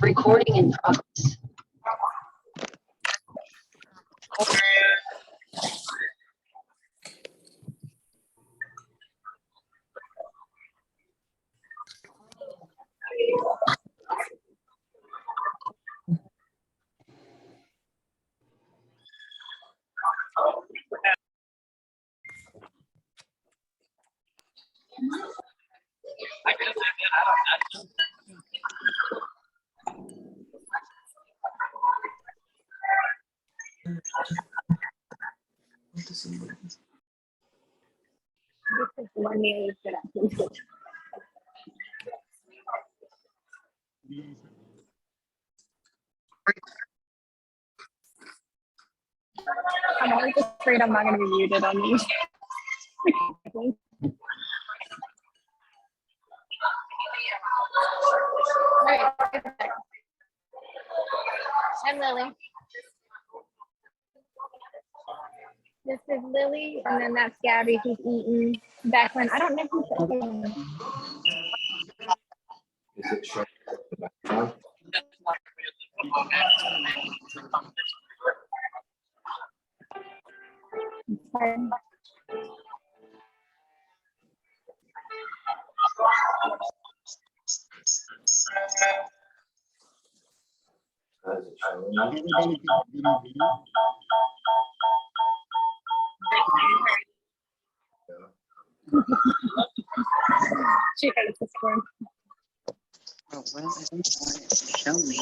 Recording in progress. I'm always afraid I'm not going to be muted on these. Right. I'm Lily. This is Lily, and then that's Gabby who's eating. Becklin, I don't know who's eating. Is it showing in the background? How is it showing now? Everybody can She hates this one. Oh, well, I don't want it to show me.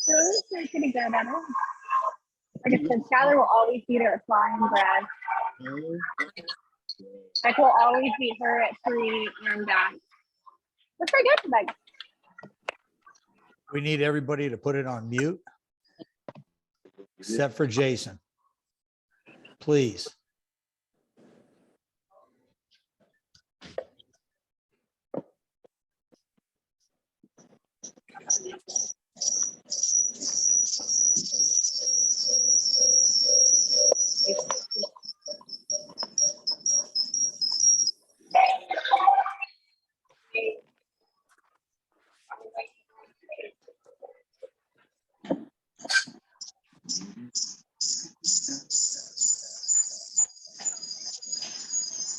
Really? They're pretty good at it. Like I said, Skylar will always beat her at flying, Brad. Like we'll always beat her at 3 and back. That's pretty good, like. We need everybody to put it on mute, except for Jason. Please.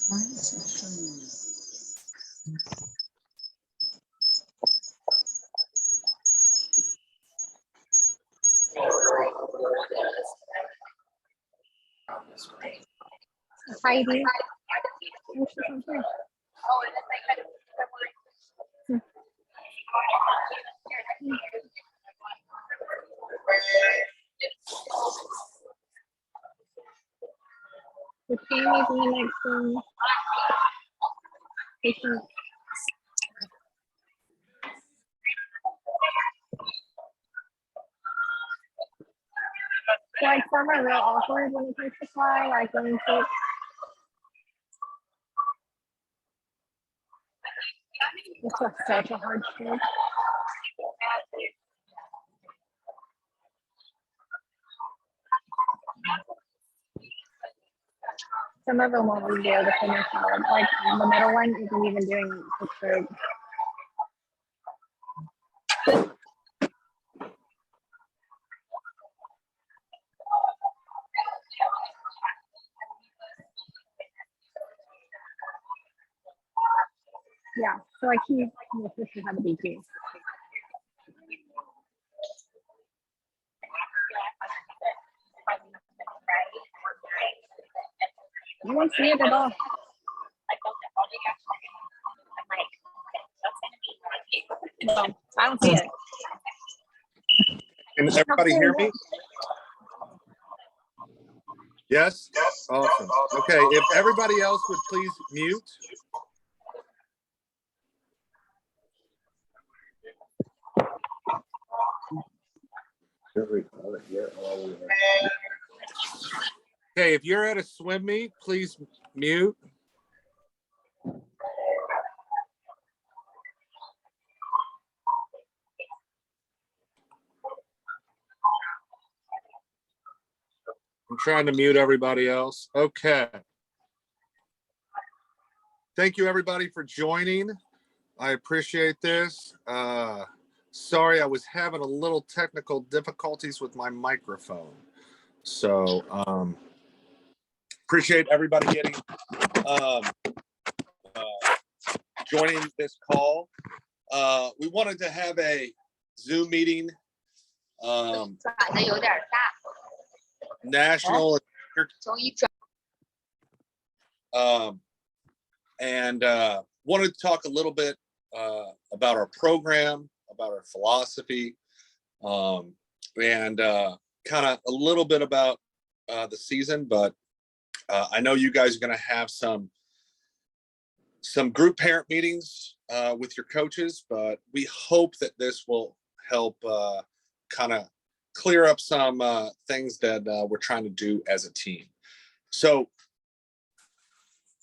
Why is it showing me? Heidi. The Tammy's in the next room. Patient. Like some are real awkward when it comes to fly, like when it's such a hard stroke. Some of them won't even be able to finish hard. Like the middle one isn't even doing the stroke. Yeah, so like he's this is how to be too. You won't see it at all. No, I don't see it. Can everybody hear me? Yes? Awesome. Okay, if everybody else would please mute. Okay, if you're at a swim meet, please mute. I'm trying to mute everybody else. Okay. Thank you, everybody, for joining. I appreciate this. Sorry, I was having a little technical difficulties with my microphone. So appreciate everybody getting joining this call. We wanted to have a Zoom meeting, 转的有点大， national, 从一转 and wanted to talk a little bit about our program, about our philosophy, and kind of a little bit about the season. But I know you guys are going to have some group parent meetings with your coaches, but we hope that this will help kind of clear up some things that we're trying to do as a team. So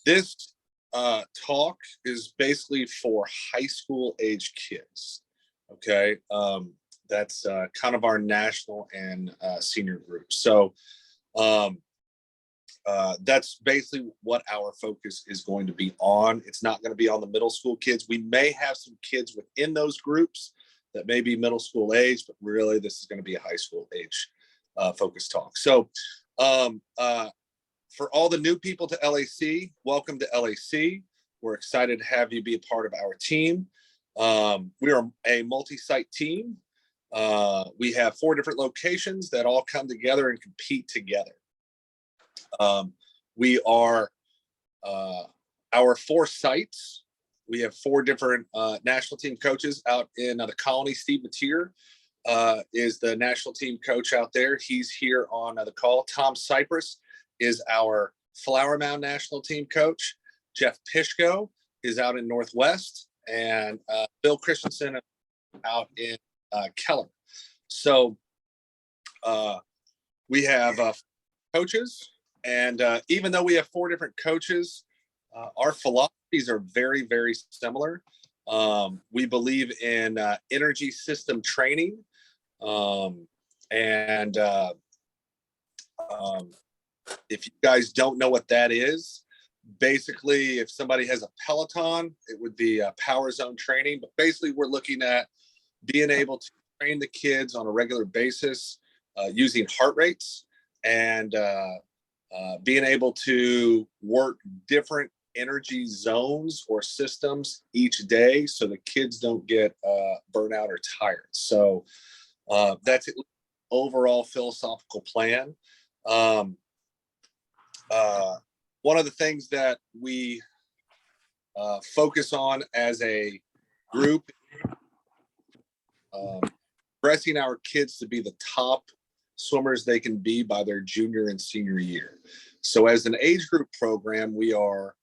this talk is basically for high school age kids. Okay. That's kind of our national and senior group. So that's basically what our focus is going to be on. It's not going to be on the middle school kids. We may have some kids within those groups that may be middle school age, but really this is going to be a high school age focus talk. So for all the new people to LAC, welcome to LAC. We're excited to have you be a part of our team. We are a multi-site team. We have 4 different locations that all come together and compete together. We are our 4 sites. We have 4 different national team coaches out in the Colony. Steve Mateer is the national team coach out there. He's here on the call. Tom Cypress is our Flower Mound national team coach. Jeff Pishko is out in Northwest, and Bill Christensen out in Keller. So we have coaches, and even though we have 4 different coaches, our philosophies are very, very similar. We believe in energy system training, and if you guys don't know what that is, basically, if somebody has a Peloton, it would be power zone training. But basically, we're looking at being able to train the kids on a regular basis using heart rates and being able to work different energy zones or systems each day so the kids don't get burnout or tired. So that's the overall philosophical plan. One of the things that we focus on as a group, progressing our kids to be the top swimmers they can be by their junior and senior year. So as an age group program, we are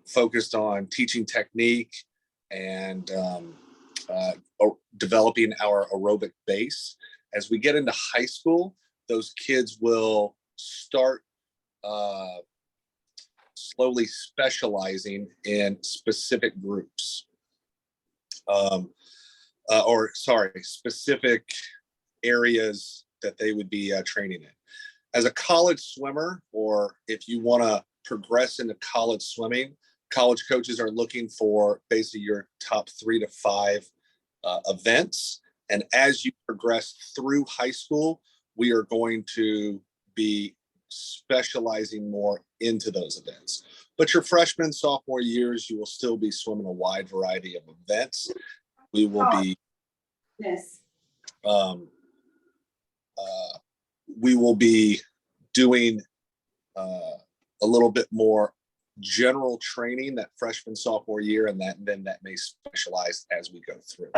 focused on teaching technique and developing our aerobic base. As we get into high school, those kids will start slowly specializing in specific groups, specific areas that they would be training in. As a college swimmer, or if you want to progress into college swimming, college coaches are looking for basically your top 3 to 5 events. And as you progress through high school, we are going to be specializing more into those events. But your freshman, sophomore years, you will still be swimming a wide variety of events. We will be we will be doing a little bit more general training that freshman, sophomore year, and then that may specialize as we go through.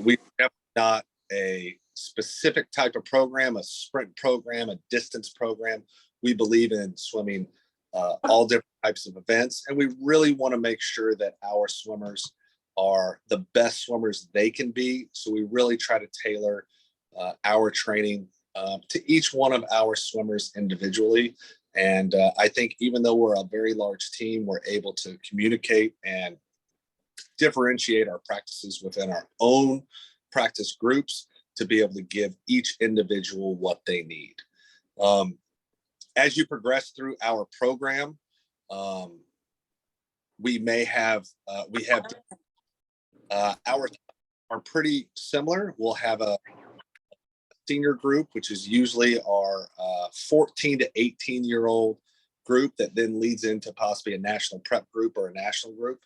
We have not a specific type of program, a sprint program, a distance program. We believe in swimming all different types of events, and we really want to make sure that our swimmers are the best swimmers they can be. So we really try to tailor our training to each one of our swimmers individually. And I think even though we're a very large team, we're able to communicate and differentiate our practices within our own practice groups to be able to give each individual what they need. As you progress through our program, we may have, ours are pretty similar. We'll have a senior group, which is usually our 14 to 18-year-old group that then leads into possibly a national prep group or a national group.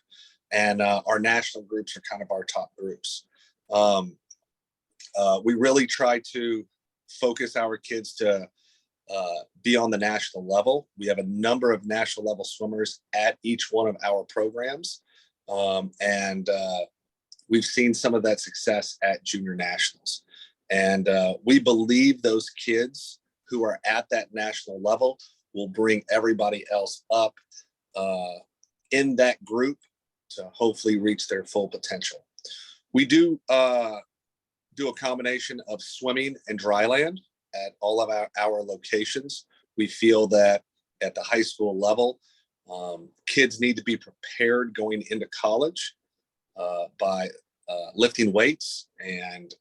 And our national groups are kind of our top groups. We really try to focus our kids to be on the national level. We have a number of national level swimmers at each one of our programs. And we've seen some of that success at junior nationals. And we believe those kids who are at that national level will bring everybody else up in that group to hopefully reach their full potential. We do do a combination of swimming and dry land at all of our locations. We feel that at the high school level, kids need to be prepared going into college by lifting weights and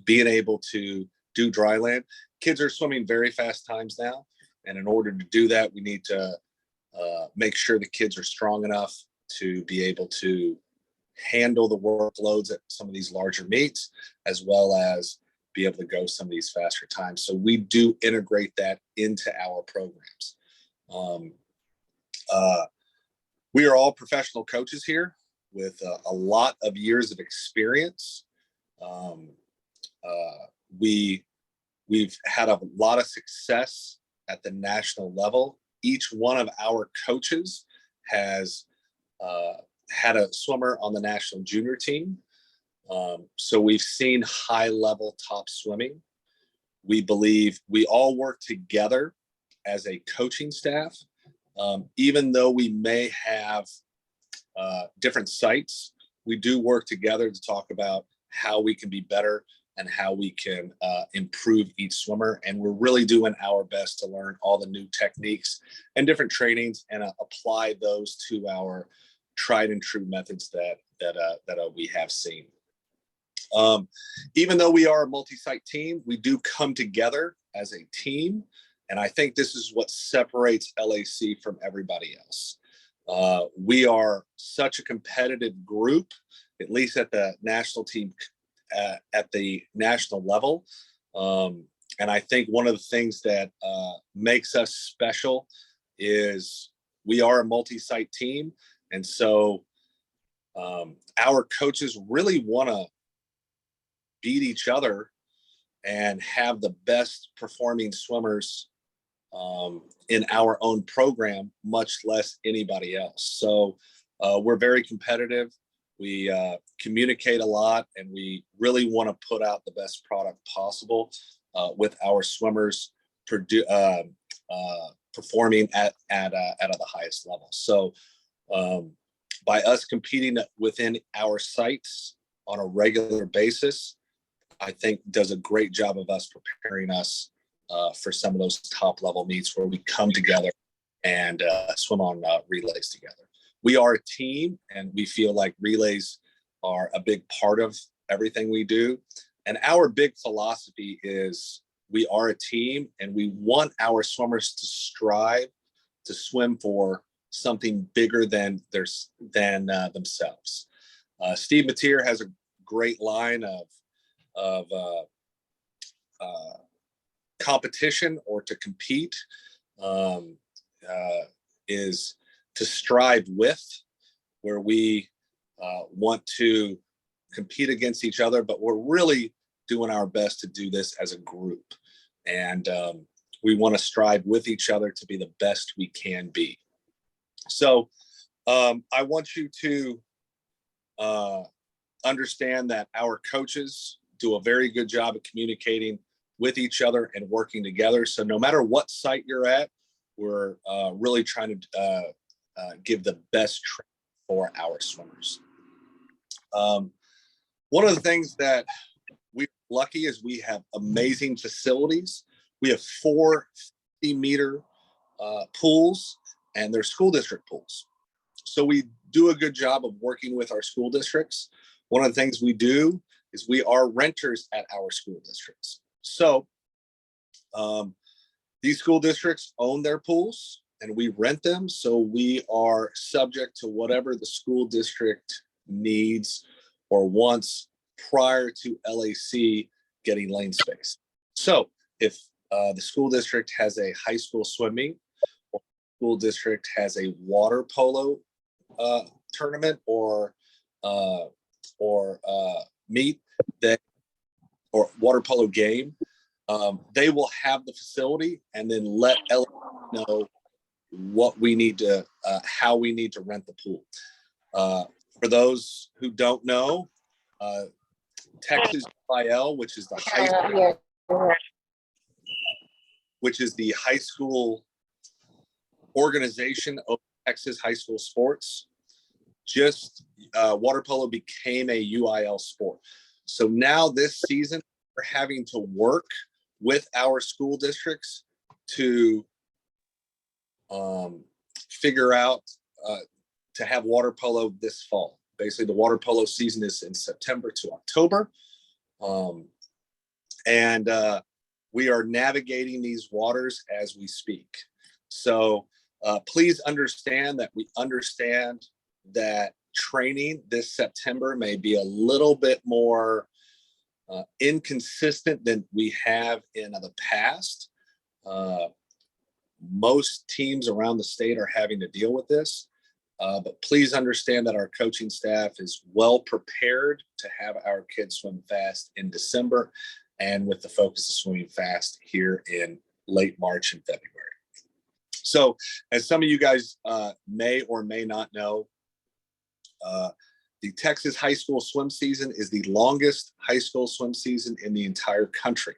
being able to do dry land. Kids are swimming very fast times now. And in order to do that, we need to make sure the kids are strong enough to be able to handle the workloads at some of these larger meets, as well as be able to go some of these faster times. So we do integrate that into our programs. We are all professional coaches here with a lot of years of experience. We've had a lot of success at the national level. Each one of our coaches has had a swimmer on the national junior team. So we've seen high level top swimming. We believe we all work together as a coaching staff. Even though we may have different sites, we do work together to talk about how we can be better and how we can improve each swimmer. And we're really doing our best to learn all the new techniques and different trainings and apply those to our tried and true methods that we have seen. Even though we are a multi-site team, we do come together as a team. And I think this is what separates LAC from everybody else. We are such a competitive group, at least at the national team, at the national level. And I think one of the things that makes us special is we are a multi-site team. And so our coaches really want to beat each other and have the best performing swimmers in our own program, much less anybody else. So we're very competitive. We communicate a lot, and we really want to put out the best product possible with our swimmers performing at the highest level. So by us competing within our sites on a regular basis, I think does a great job of us preparing us for some of those top level meets where we come together and swim on relays together. We are a team, and we feel like relays are a big part of everything we do. And our big philosophy is we are a team, and we want our swimmers to strive to swim for something bigger than themselves. Steve Mateer has a great line of competition, or to compete is to strive with, where we want to compete against each other, but we're really doing our best to do this as a group. And we want to strive with each other to be the best we can be. So I want you to understand that our coaches do a very good job of communicating with each other and working together. So no matter what site you're at, we're really trying to give the best training for our swimmers. One of the things that we're lucky is we have amazing facilities. We have 4 50-meter pools, and they're school district pools. So we do a good job of working with our school districts. One of the things we do is we are renters at our school districts. So These school districts own their pools and we rent them. So we are subject to whatever the school district needs or wants prior to LAC getting lane space. So if the school district has a high school swim meet, or school district has a water polo tournament or meet that, or water polo game, they will have the facility and then let LA know what we need to, how we need to rent the pool. For those who don't know, Texas UIL, which is the high school organization of Texas high school sports, just water polo became a UIL sport. So now this season, we're having to work with our school districts to figure out to have water polo this fall. Basically, the water polo season is in September to October. And we are navigating these waters as we speak. So please understand that we understand that training this September may be a little bit more inconsistent than we have in the past. Most teams around the state are having to deal with this, but please understand that our coaching staff is well prepared to have our kids swim fast in December and with the focus of swimming fast here in late March and February. So as some of you guys may or may not know, the Texas high school swim season is the longest high school swim season in the entire country.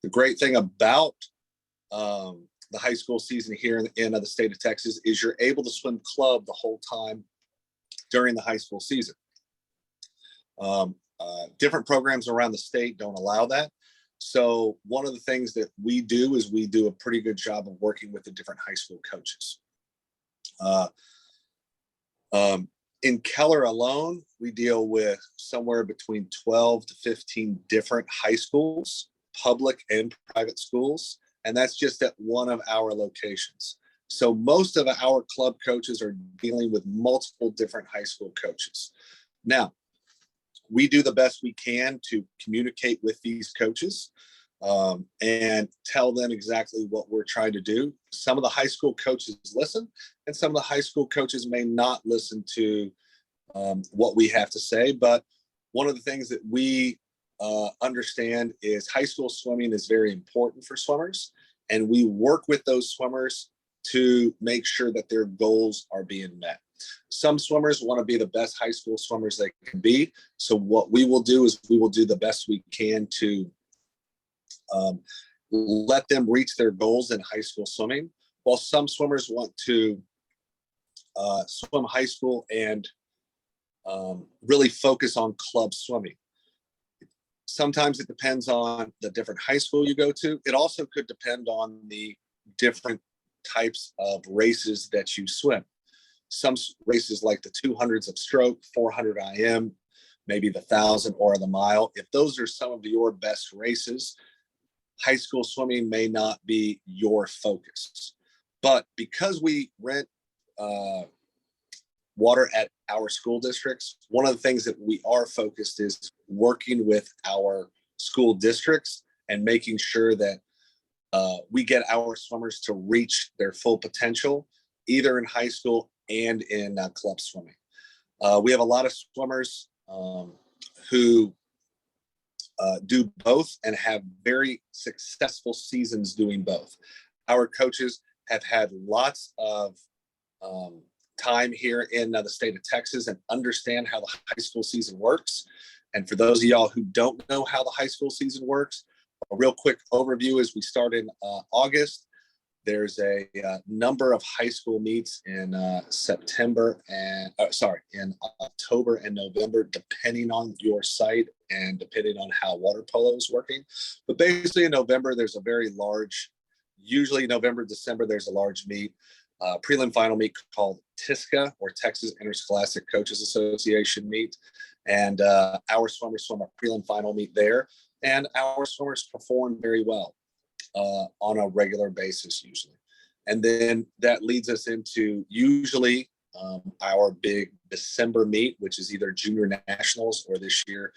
The great thing about the high school season here in the state of Texas is you're able to swim club the whole time during the high school season. Different programs around the state don't allow that. So one of the things that we do is we do a pretty good job of working with the different high school coaches. In Keller alone, we deal with somewhere between 12 to 15 different high schools, public and private schools. And that's just at one of our locations. So most of our club coaches are dealing with multiple different high school coaches. Now, we do the best we can to communicate with these coaches and tell them exactly what we're trying to do. Some of the high school coaches listen, and some of the high school coaches may not listen to what we have to say. But one of the things that we understand is high school swimming is very important for swimmers, and we work with those swimmers to make sure that their goals are being met. Some swimmers want to be the best high school swimmers they can be. So what we will do is we will do the best we can to let them reach their goals in high school swimming, while some swimmers want to swim high school and really focus on club swimming. Sometimes it depends on the different high school you go to. It also could depend on the different types of races that you swim. Some races like the 200s of stroke, 400 IM, maybe the 1,000 or the mile. If those are some of your best races, high school swimming may not be your focus. But because we rent water at our school districts, one of the things that we are focused is working with our school districts and making sure that we get our swimmers to reach their full potential, either in high school and in club swimming. We have a lot of swimmers who do both and have very successful seasons doing both. Our coaches have had lots of time here in the state of Texas and understand how the high school season works. And for those of y'all who don't know how the high school season works, a real quick overview is we start in August. There's a number of high school meets in in October and November, depending on your site and depending on how water polo is working. But basically in November, there's a very large, usually November, December, there's a large meet, prelim final meet called TISCA, or Texas Interscholastic Coaches Association meet. And our swimmers swim a prelim final meet there, and our swimmers perform very well. on a regular basis usually. And then that leads us into usually our big December meet, which is either junior nationals or this year,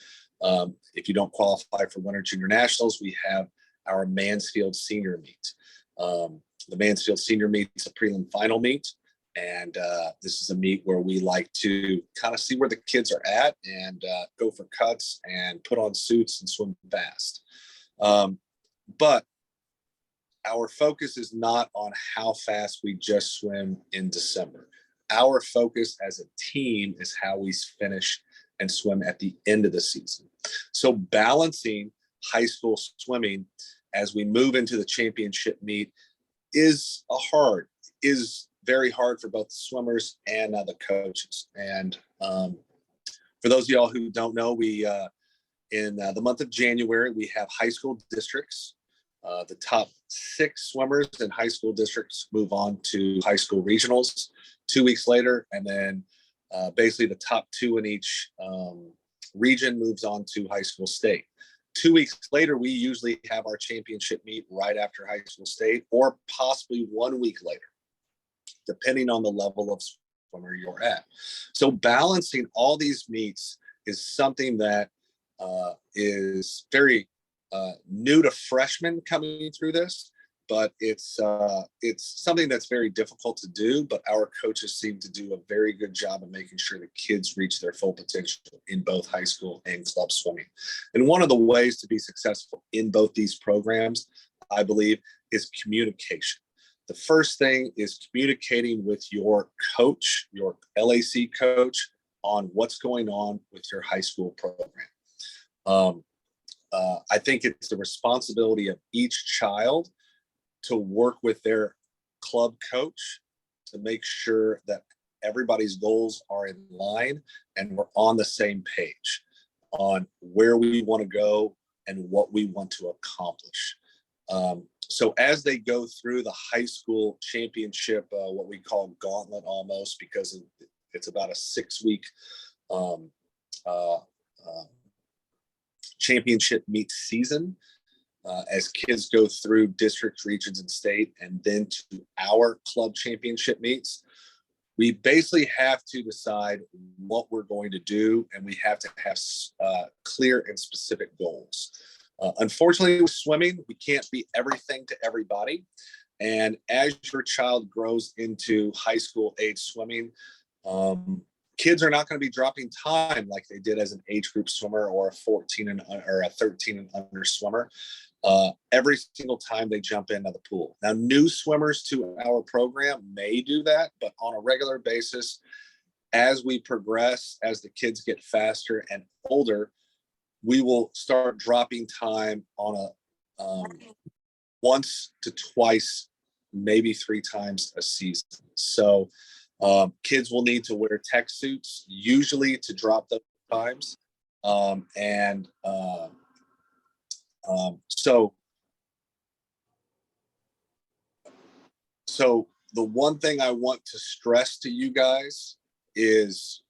if you don't qualify for winter junior nationals, we have our Mansfield senior meet. The Mansfield senior meet is a prelim final meet. And this is a meet where we like to kind of see where the kids are at and go for cuts and put on suits and swim fast. But our focus is not on how fast we just swim in December. Our focus as a team is how we finish and swim at the end of the season. So balancing high school swimming as we move into the championship meet is very hard for both the swimmers and the coaches. And for those of y'all who don't know, we in the month of January, we have high school districts. The top 6 swimmers in high school districts move on to high school regionals 2 weeks later. And then basically the top 2 in each region moves on to high school state. 2 weeks later, we usually have our championship meet right after high school state, or possibly 1 week later, depending on the level of swimmer you're at. So balancing all these meets is something that is very new to freshmen coming through this, but it's something that's very difficult to do, but our coaches seem to do a very good job of making sure that kids reach their full potential in both high school and club swimming. And one of the ways to be successful in both these programs, I believe, is communication. The first thing is communicating with your coach, your LAC coach, on what's going on with your high school program. I think it's the responsibility of each child to work with their club coach to make sure that everybody's goals are in line and we're on the same page on where we want to go and what we want to accomplish. So as they go through the high school championship, what we call gauntlet almost, because it's about a 6-week championship meet season, as kids go through districts, regions, and state, and then to our club championship meets, we basically have to decide what we're going to do, and we have to have clear and specific goals. Unfortunately, with swimming, we can't be everything to everybody. And as your child grows into high school age swimming, kids are not going to be dropping time like they did as an age group swimmer or a 14 or a 13 and under swimmer every single time they jump into the pool. Now, new swimmers to our program may do that, but on a regular basis, as we progress, as the kids get faster and older, we will start dropping time on a once to twice, maybe 3 times a season. So kids will need to wear tech suits usually to drop those times. So the one thing I want to stress to you guys is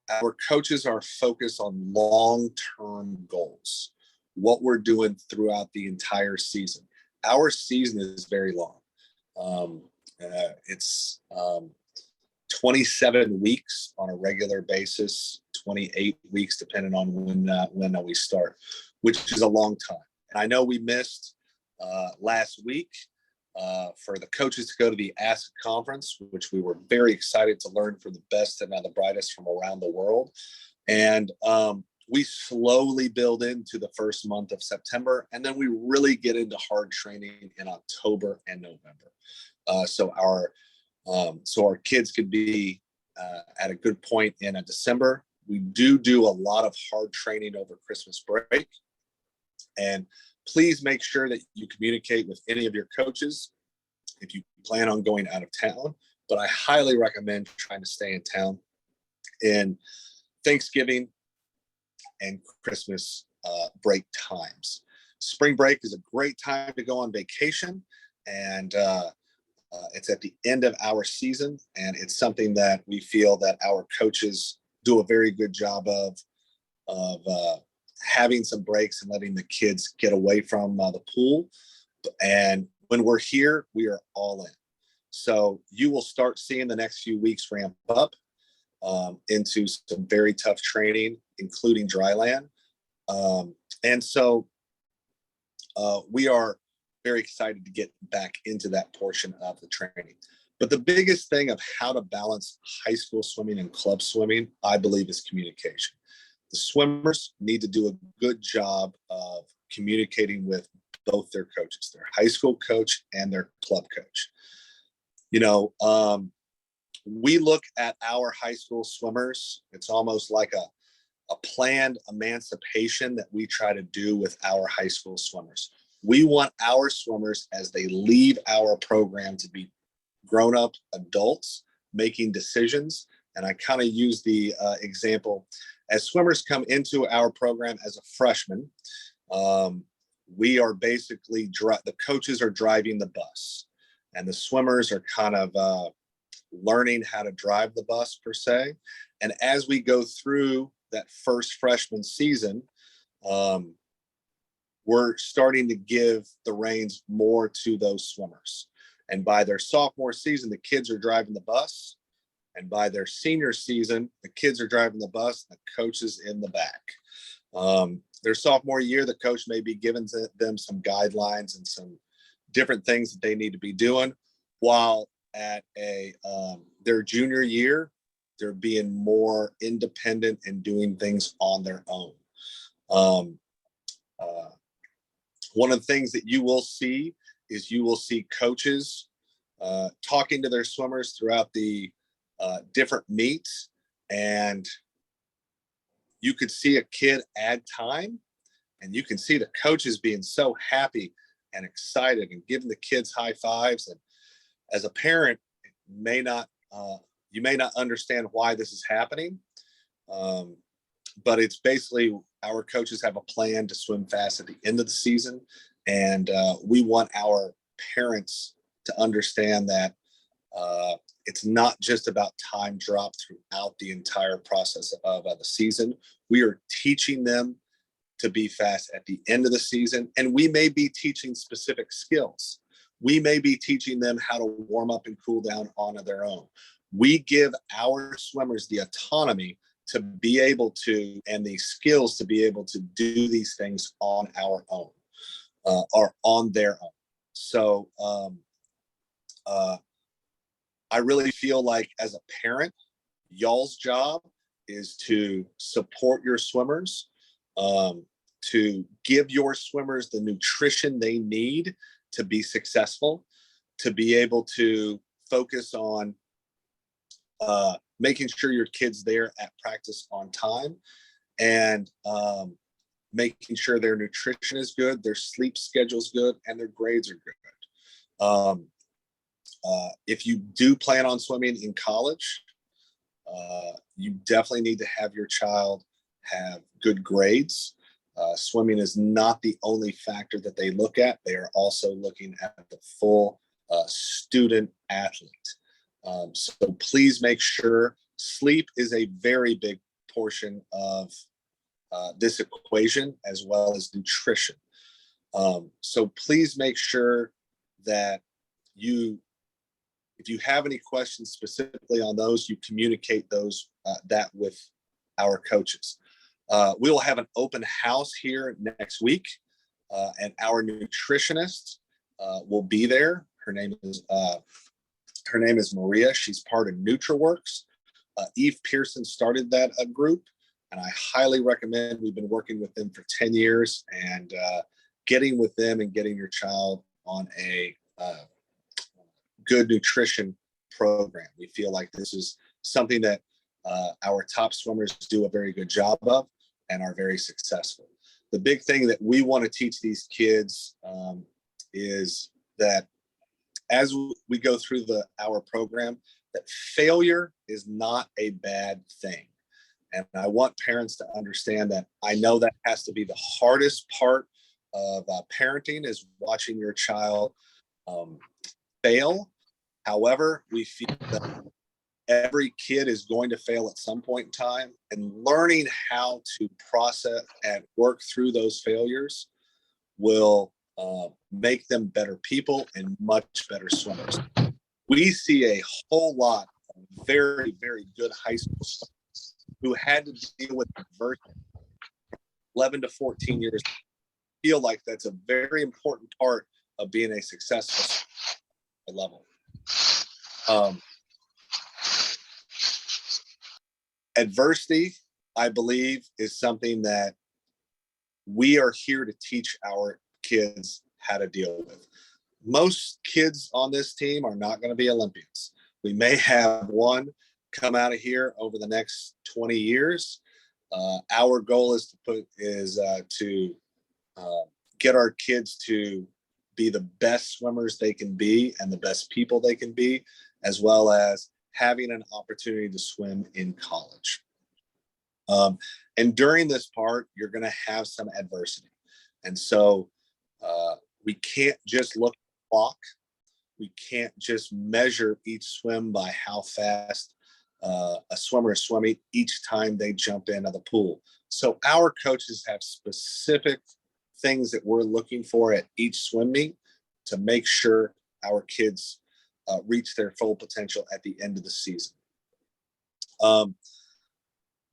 our coaches are focused on long-term goals, what we're doing throughout the entire season. Our season is very long. It's 27 weeks on a regular basis, 28 weeks, depending on when we start, which is a long time. And I know we missed last week for the coaches to go to the ASIC conference, which we were very excited to learn from the best and the brightest from around the world. And we slowly build into the first month of September, and then we really get into hard training in October and November. So our kids could be at a good point in December. We do a lot of hard training over Christmas break. And please make sure that you communicate with any of your coaches if you plan on going out of town. But I highly recommend trying to stay in town in Thanksgiving and Christmas break times. Spring break is a great time to go on vacation, and it's at the end of our season, and it's something that we feel that our coaches do a very good job of having some breaks and letting the kids get away from the pool. And when we're here, we are all in. So you will start seeing the next few weeks ramp up into some very tough training, including dry land. And so we are very excited to get back into that portion of the training. But the biggest thing of how to balance high school swimming and club swimming, I believe, is communication. The swimmers need to do a good job of communicating with both their coaches, their high school coach and their club coach. You know, we look at our high school swimmers, it's almost like a planned emancipation that we try to do with our high school swimmers. We want our swimmers, as they leave our program, to be grown-up adults making decisions. And I kind of use the example, as swimmers come into our program as a freshman, we are basically, the coaches are driving the bus, and the swimmers are kind of learning how to drive the bus, per se. And as we go through that first freshman season, we're starting to give the reins more to those swimmers. And by their sophomore season, the kids are driving the bus. And by their senior season, the kids are driving the bus, the coach is in the back. Their sophomore year, the coach may be giving them some guidelines and some different things that they need to be doing, while at their junior year, they're being more independent and doing things on their own. One of the things that you will see is you will see coaches talking to their swimmers throughout the different meets, and you could see a kid add time, and you can see the coaches being so happy and excited and giving the kids high fives. And as a parent, you may not understand why this is happening, but it's basically our coaches have a plan to swim fast at the end of the season, and we want our parents to understand that it's not just about time drop throughout the entire process of the season. We are teaching them to be fast at the end of the season, and we may be teaching specific skills. We may be teaching them how to warm up and cool down on their own. We give our swimmers the autonomy to be able to, and the skills to be able to do these things on our own, or on their own. So I really feel like, as a parent, y'all's job is to support your swimmers, to give your swimmers the nutrition they need to be successful, to be able to focus on making sure your kid's there at practice on time, and making sure their nutrition is good, their sleep schedule's good, and their grades are good. If you do plan on swimming in college, you definitely need to have your child have good grades. Swimming is not the only factor that they look at. They are also looking at the full student athlete. So please make sure sleep is a very big portion of this equation, as well as nutrition. So please make sure that if you have any questions specifically on those, you communicate that with our coaches. We will have an open house here next week, and our nutritionist will be there. Her name is Maria. She's part of NutriWorks. Eve Pearson started that group, and I highly recommend. We've been working with them for 10 years, and getting with them and getting your child on a good nutrition program. We feel like this is something that our top swimmers do a very good job of and are very successful. The big thing that we want to teach these kids is that as we go through our program, that failure is not a bad thing. And I want parents to understand that. I know that has to be the hardest part of parenting, is watching your child fail. However, we feel that every kid is going to fail at some point in time, and learning how to process and work through those failures will make them better people and much better swimmers. We see a whole lot of very, very good high school swimmers who had to deal with adversity 11 to 14 years. I feel like that's a very important part of being a successful level. Adversity, I believe, is something that we are here to teach our kids how to deal with. Most kids on this team are not going to be Olympians. We may have one come out of here over the next 20 years. Our goal is to get our kids to be the best swimmers they can be and the best people they can be, as well as having an opportunity to swim in college. And during this part, you're going to have some adversity. And so we can't just look at the clock. We can't just measure each swim by how fast a swimmer is swimming each time they jump into the pool. So our coaches have specific things that we're looking for at each swim meet to make sure our kids reach their full potential at the end of the season.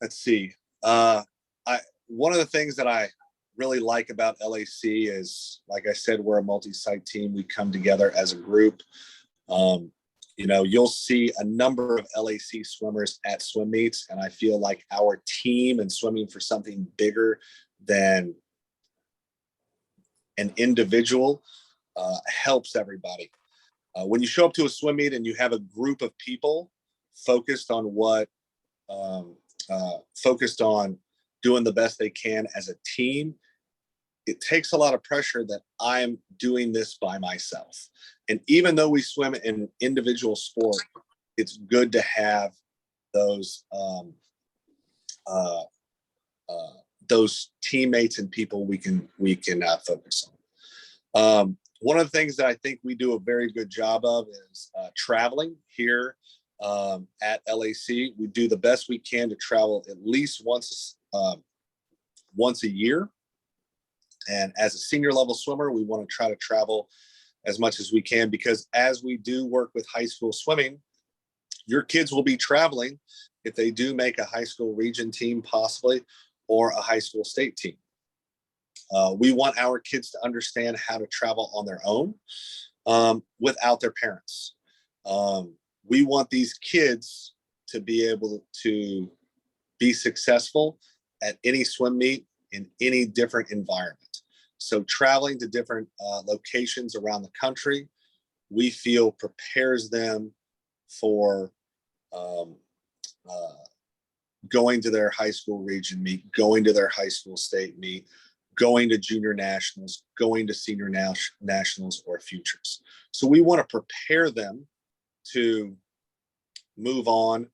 Let's see. One of the things that I really like about LAC is, like I said, we're a multi-site team. We come together as a group. You'll see a number of LAC swimmers at swim meets, and I feel like our team and swimming for something bigger than an individual helps everybody. When you show up to a swim meet and you have a group of people focused on doing the best they can as a team, it takes a lot of pressure that I'm doing this by myself. And even though we swim in individual sport, it's good to have those teammates and people we can focus on. One of the things that I think we do a very good job of is traveling here at LAC. We do the best we can to travel at least once a year. And as a senior level swimmer, we want to try to travel as much as we can, because as we do work with high school swimming, your kids will be traveling if they do make a high school region team possibly, or a high school state team. We want our kids to understand how to travel on their own without their parents. We want these kids to be able to be successful at any swim meet in any different environment. So traveling to different locations around the country, we feel prepares them for going to their high school region meet, going to their high school state meet, going to junior nationals, going to senior nationals or futures. So we want to prepare them to move on,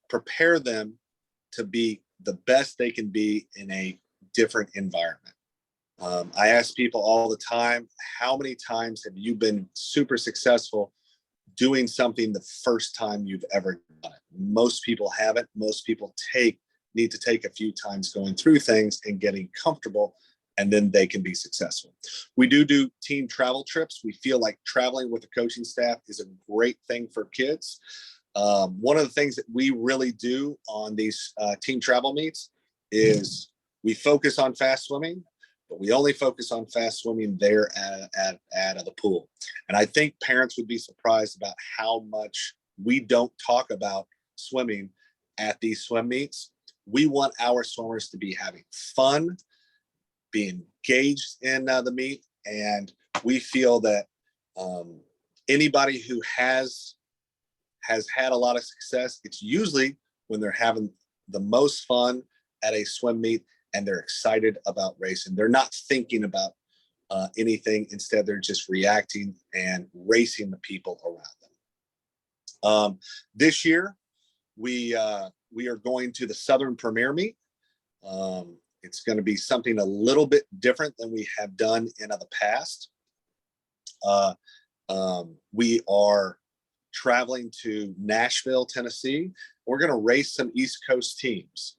prepare them to be the best they can be in a different environment. I ask people all the time, how many times have you been super successful doing something the first time you've ever done it? Most people haven't. Most people need to take a few times going through things and getting comfortable, and then they can be successful. We do team travel trips. We feel like traveling with the coaching staff is a great thing for kids. One of the things that we really do on these team travel meets is we focus on fast swimming, but we only focus on fast swimming there at the pool. And I think parents would be surprised about how much we don't talk about swimming at these swim meets. We want our swimmers to be having fun, be engaged in the meet, and we feel that anybody who has had a lot of success, it's usually when they're having the most fun at a swim meet and they're excited about racing. They're not thinking about anything. Instead, they're just reacting and racing the people around them. This year, we are going to the Southern Premier Meet. It's going to be something a little bit different than we have done in the past. We are traveling to Nashville, Tennessee. We're going to race some East Coast teams.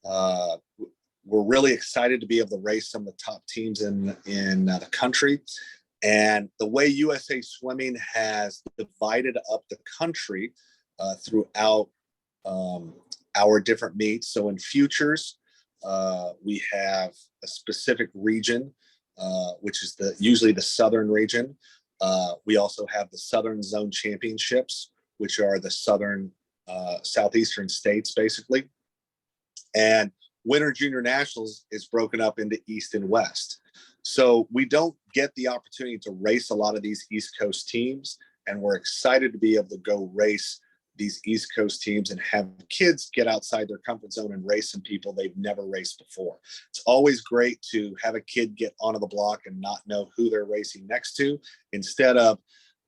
We're really excited to be able to race some of the top teams in the country. And the way USA Swimming has divided up the country throughout our different meets. So in futures, we have a specific region, which is usually the southern region. We also have the Southern Zone Championships, which are the southeastern states, basically. And Winter Junior Nationals is broken up into East and West. So we don't get the opportunity to race a lot of these East Coast teams. And we're excited to be able to go race these East Coast teams and have kids get outside their comfort zone and race some people they've never raced before. It's always great to have a kid get onto the block and not know who they're racing next to, instead of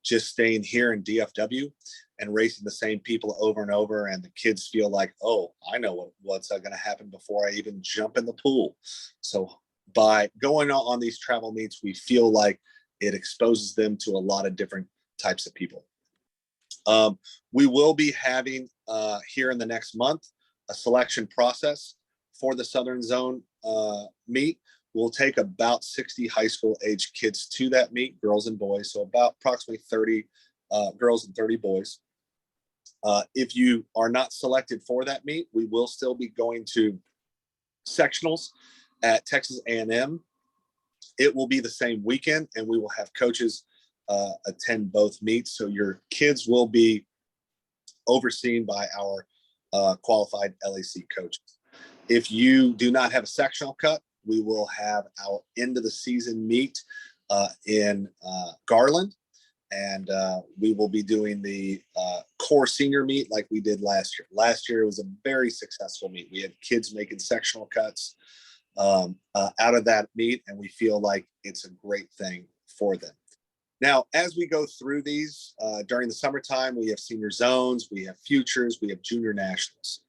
just staying here in DFW and racing the same people over and over. And the kids feel like, oh, I know what's going to happen before I even jump in the pool. So by going on these travel meets, we feel like it exposes them to a lot of different types of people. We will be having here in the next month a selection process for the Southern Zone meet. We'll take about 60 high school age kids to that meet, girls and boys. So about approximately 30 girls and 30 boys. If you are not selected for that meet, we will still be going to sectionals at Texas A&M. It will be the same weekend, and we will have coaches attend both meets. So your kids will be overseen by our qualified LAC coaches. If you do not have a sectional cut, we will have our end of the season meet in Garland. And we will be doing the core senior meet like we did last year. Last year, it was a very successful meet. We had kids making sectional cuts out of that meet, and we feel like it's a great thing for them. Now, as we go through these during the summertime, we have senior zones, we have futures, we have junior nationals.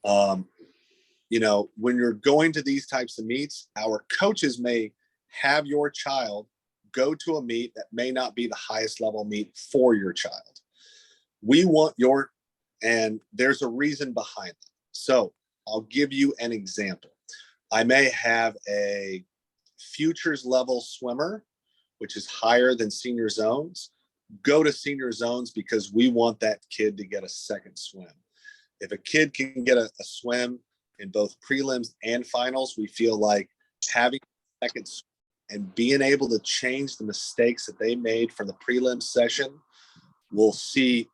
When you're going to these types of meets, our coaches may have your child go to a meet that may not be the highest level meet for your child. We want and there's a reason behind it. So I'll give you an example. I may have a futures level swimmer, which is higher than senior zones, go to senior zones because we want that kid to get a second swim. If a kid can get a swim in both prelims and finals, we feel like having a second swim and being able to change the mistakes that they made for the prelim session, we'll see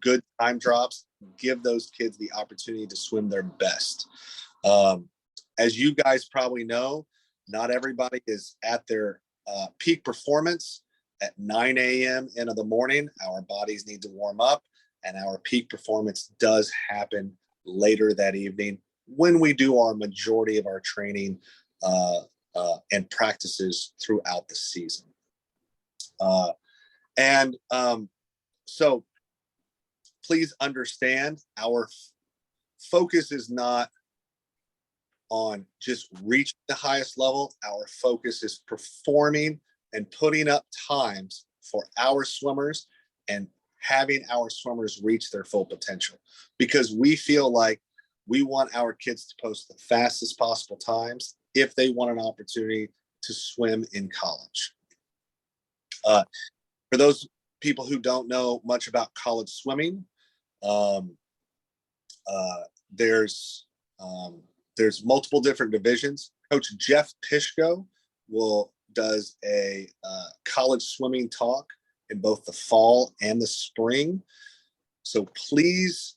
good time drops, give those kids the opportunity to swim their best. As you guys probably know, not everybody is at their peak performance at 9 a.m. into the morning. Our bodies need to warm up, and our peak performance does happen later that evening when we do our majority of our training and practices throughout the season. So please understand, our focus is not on just reaching the highest level. Our focus is performing and putting up times for our swimmers and having our swimmers reach their full potential, because we feel like we want our kids to post the fastest possible times if they want an opportunity to swim in college. For those people who don't know much about college swimming, there's multiple different divisions. Coach Jeff Pishko does a college swimming talk in both the fall and the spring. So please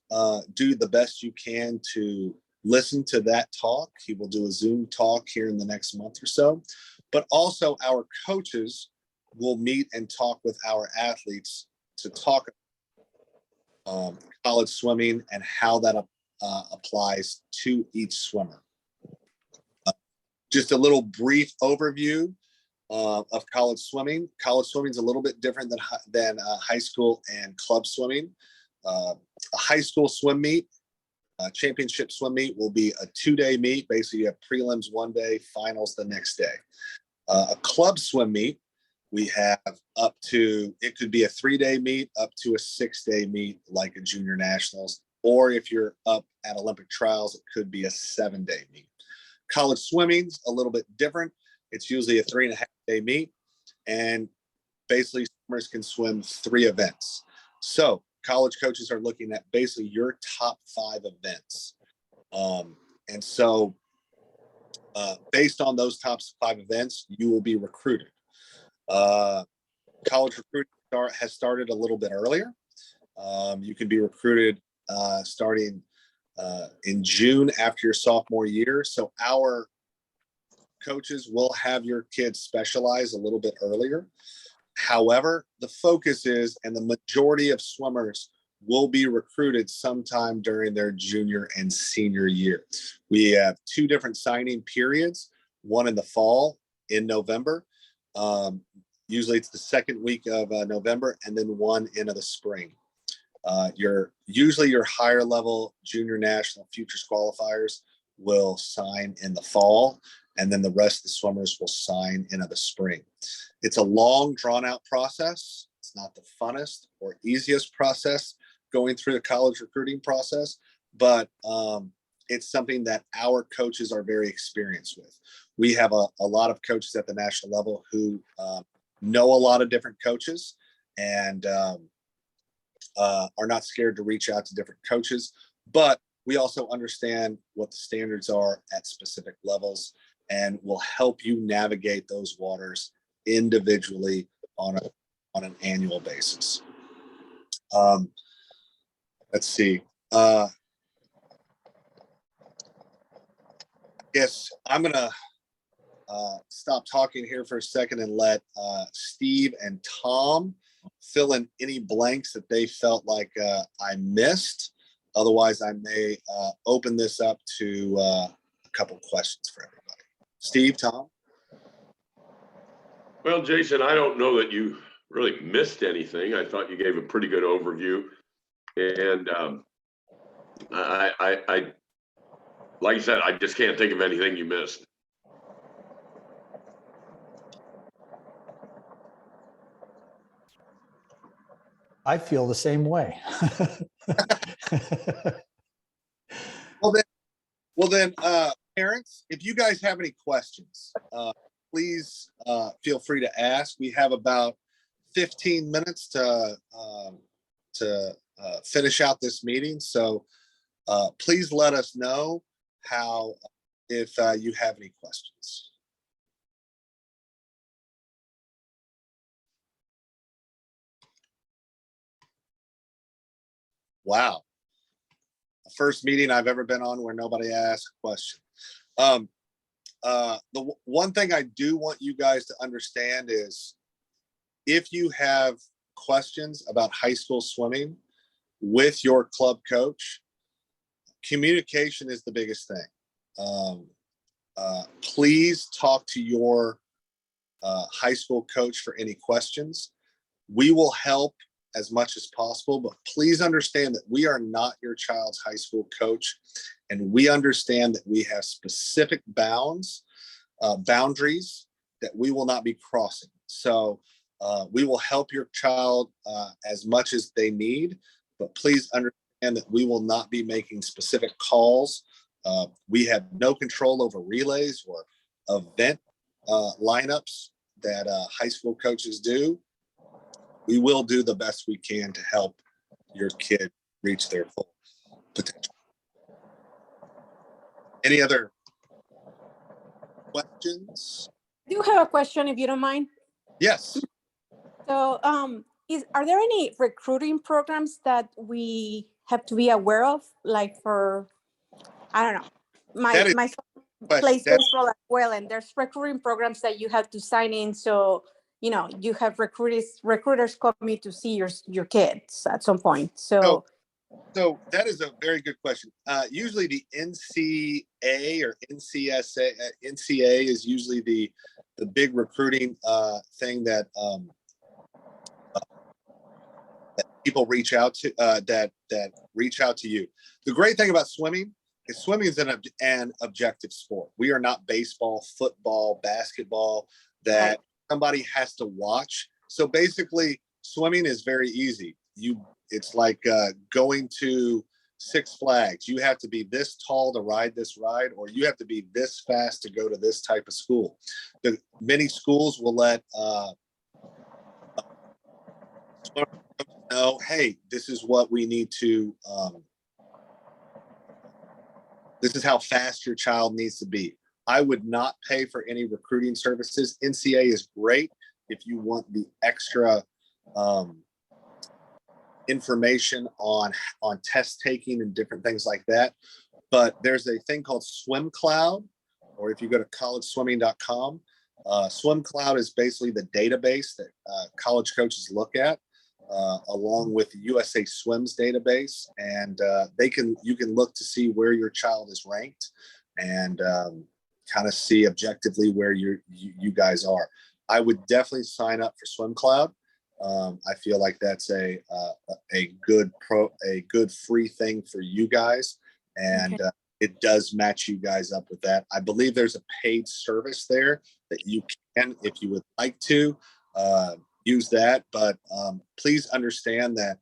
do the best you can to listen to that talk. He will do a Zoom talk here in the next month or so. But also our coaches will meet and talk with our athletes to talk college swimming and how that applies to each swimmer. Just a little brief overview of college swimming. College swimming is a little bit different than high school and club swimming. A high school swim meet, championship swim meet, will be a 2-day meet. Basically, you have prelims one day, finals the next day. A club swim meet We have up to, it could be a 3-day meet up to a 6-day meet like a junior nationals, or if you're up at Olympic trials, it could be a 7-day meet. College swimming's a little bit different. It's usually a 3.5-day meet, and basically swimmers can swim 3 events. So college coaches are looking at basically your top 5 events. And so based on those top 5 events, you will be recruited. College recruiting has started a little bit earlier. You can be recruited starting in June after your sophomore year. So our coaches will have your kids specialize a little bit earlier. However, the focus is, and the majority of swimmers will be recruited sometime during their junior and senior year. We have 2 different signing periods, one in the fall in November. Usually it's the 2nd week of November, and then one in the spring. Usually your higher level junior national futures qualifiers will sign in the fall, and then the rest of the swimmers will sign in the spring. It's a long, drawn out process. It's not the funnest or easiest process going through the college recruiting process, but it's something that our coaches are very experienced with. We have a lot of coaches at the national level who know a lot of different coaches, and are not scared to reach out to different coaches, but we also understand what the standards are at specific levels and will help you navigate those waters individually on an annual basis. Let's see. Yes, I'm gonna stop talking here for a second and let Steve and Tom fill in any blanks that they felt like I missed. Otherwise, I may open this up to a couple questions for everybody. Steve, Tom? Well, Jason, I don't know that you really missed anything. I thought you gave a pretty good overview. And I like I said, I just can't think of anything you missed. I feel the same way. Well then, parents, if you guys have any questions, please feel free to ask. We have about 15 minutes to finish out this meeting. So please let us know if you have any questions. Wow. The first meeting I've ever been on where nobody asked a question. The one thing I do want you guys to understand is if you have questions about high school swimming with your club coach, communication is the biggest thing. Please talk to your high school coach for any questions. We will help as much as possible, but please understand that we are not your child's high school coach, and we understand that we have specific boundaries that we will not be crossing. So we will help your child as much as they need, but please understand that we will not be making specific calls. We have no control over relays or event lineups that high school coaches do. We will do the best we can to help your kid reach their full potential. Any other questions? I do have a question, if you don't mind. Yes. So, are there any recruiting programs that we have to be aware of? Like for, I don't know, my son plays baseball as well, and there's recruiting programs that you have to sign in. So, you know, you have recruiters coming to see your kids at some point. So that is a very good question. Usually the NCA or NCA is usually the big recruiting thing that people reach out to that reach out to you. The great thing about swimming is an objective sport. We are not baseball, football, basketball that somebody has to watch. So basically, swimming is very easy. It's like going to Six Flags. You have to be this tall to ride this ride, or you have to be this fast to go to this type of school. Many schools will let know, hey, this is what we need to. This is how fast your child needs to be. I would not pay for any recruiting services. NCA is great if you want the extra information on test taking and different things like that. But there's a thing called Swim Cloud, or if you go to collegeswimming.com, Swim Cloud is basically the database that college coaches look at, along with the USA Swims database, and you can look to see where your child is ranked and kind of see objectively where you guys are. I would definitely sign up for Swim Cloud. I feel like that's a good free thing for you guys, and it does match you guys up with that. I believe there's a paid service there that you can, if you would like to, use that. But please understand that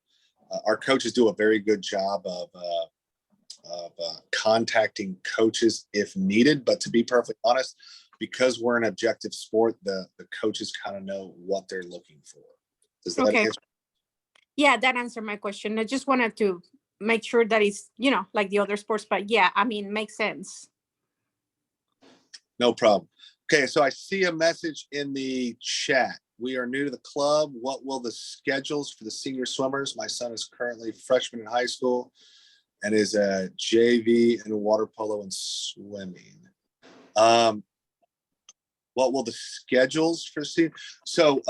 our coaches do a very good job of contacting coaches if needed. But to be perfectly honest, because we're an objective sport, the coaches kind of know what they're looking for. Does that answer? Yeah, that answered my question. I just wanted to make sure that it's, like the other sports, but yeah, I mean, makes sense. No problem. Okay, so I see a message in the chat. We are new to the club. What will the schedules for the senior swimmers? My son is currently freshman in high school and is a JV in water polo and swimming. What will the schedules for senior? So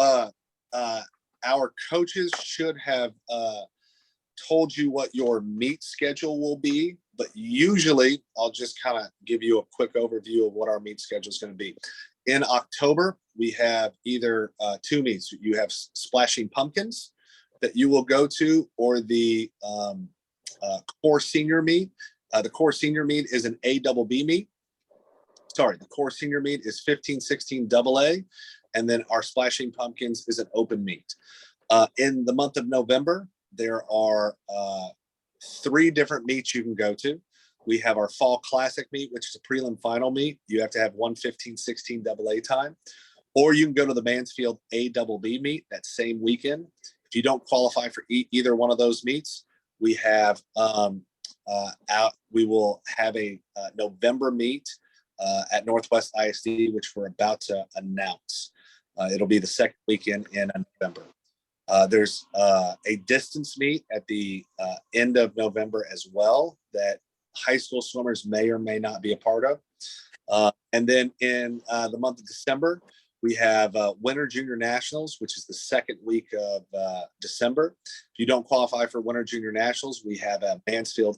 our coaches should have told you what your meet schedule will be, but usually I'll just kind of give you a quick overview of what our meet schedule is going to be. In October, we have either two meets. You have Splashing Pumpkins that you will go to, or the core senior meet. The core senior meet is an ABB meet. Sorry, the core senior meet is 15-16 AA, and then our Splashing Pumpkins is an open meet. In the month of November, there are 3 different meets you can go to. We have our Fall Classic meet, which is a prelim final meet. You have to have 1:15-16 AA time, or you can go to the Mansfield ABB meet that same weekend. If you don't qualify for either one of those meets, we have we will have a November meet at Northwest ISD, which we're about to announce. It'll be the second weekend in November. There's a distance meet at the end of November as well that high school swimmers may or may not be a part of. And then in the month of December, we have Winter Junior Nationals, which is the second week of December. If you don't qualify for Winter Junior Nationals, we have a Mansfield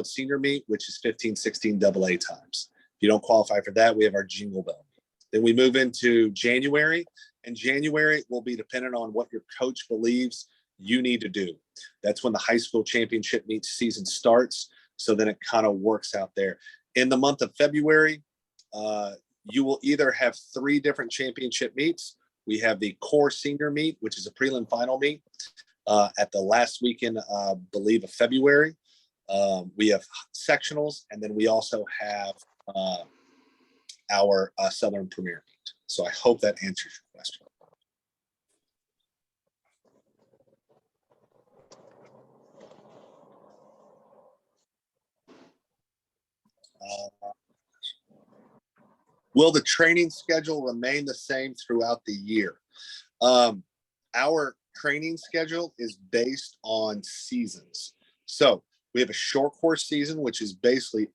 Senior Meet, which is 15-16 AA times. If you don't qualify for that, we have our Jingle Bell. Then we move into January, and January will be dependent on what your coach believes you need to do. That's when the high school championship meet season starts. So then it kind of works out there. In the month of February, you will either have 3 different championship meets. We have the core senior meet, which is a prelim final meet at the last weekend, believe, of February. We have sectionals, and then we also have our Southern Premier meet. So I hope that answers your question. Will the training schedule remain the same throughout the year? Our training schedule is based on seasons. So we have a short course season, which is basically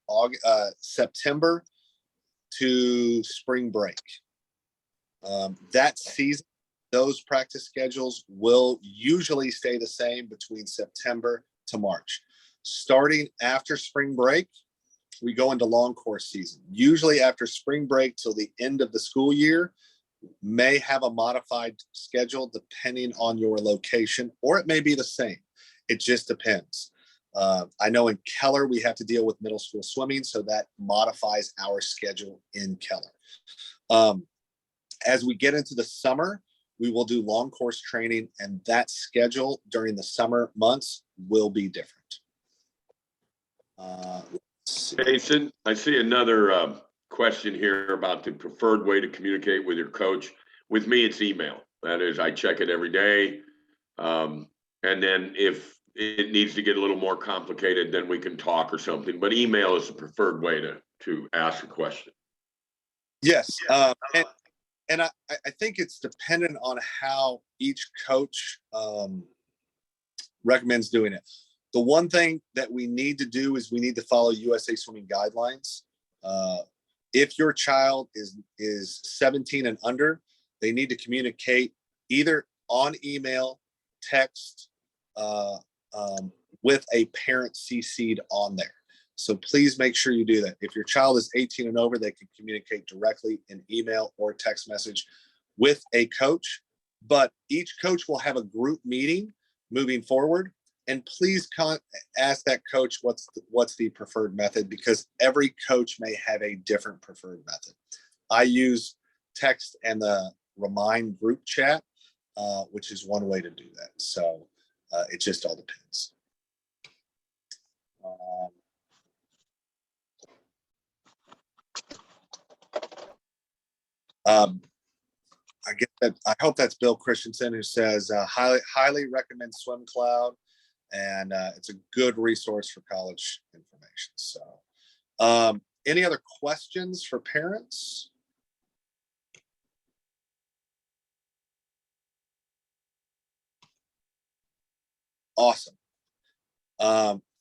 September to spring break. That season, those practice schedules will usually stay the same between September to March. Starting after spring break, we go into long course season. Usually after spring break till the end of the school year, may have a modified schedule depending on your location, or it may be the same. It just depends. I know in Keller, we have to deal with middle school swimming, so that modifies our schedule in Keller. as we get into the summer, we will do long course training, and that schedule during the summer months will be different. Let's see. Jason, I see another question here about the preferred way to communicate with your coach. With me, it's email. That is, I check it every day. And then if it needs to get a little more complicated, then we can talk or something. But email is the preferred way to ask a question. Yes. And I think it's dependent on how each coach recommends doing it. The one thing that we need to do is we need to follow USA Swimming guidelines. If your child is 17 and under, they need to communicate either on email, text, with a parent CC'd on there. So please make sure you do that. If your child is 18 and over, they can communicate directly in email or text message with a coach. But each coach will have a group meeting moving forward. And please ask that coach what's the preferred method, because every coach may have a different preferred method. I use text and the Remind group chat, which is one way to do that. So it just all depends. I get that. I hope that's Bill Christensen, who says highly recommend SwimCloud, and it's a good resource for college information. So, any other questions for parents? Awesome.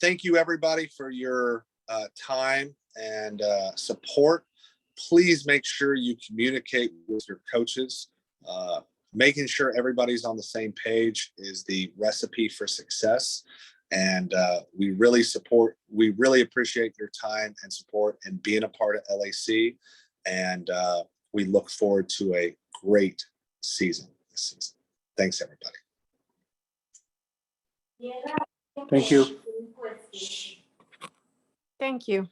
Thank you, everybody, for your time and support. Please make sure you communicate with your coaches. Making sure everybody's on the same page is the recipe for success. And we really appreciate your time and support and being a part of LAC. And we look forward to a great season this season. Thanks, everybody. Thank you. Thank you.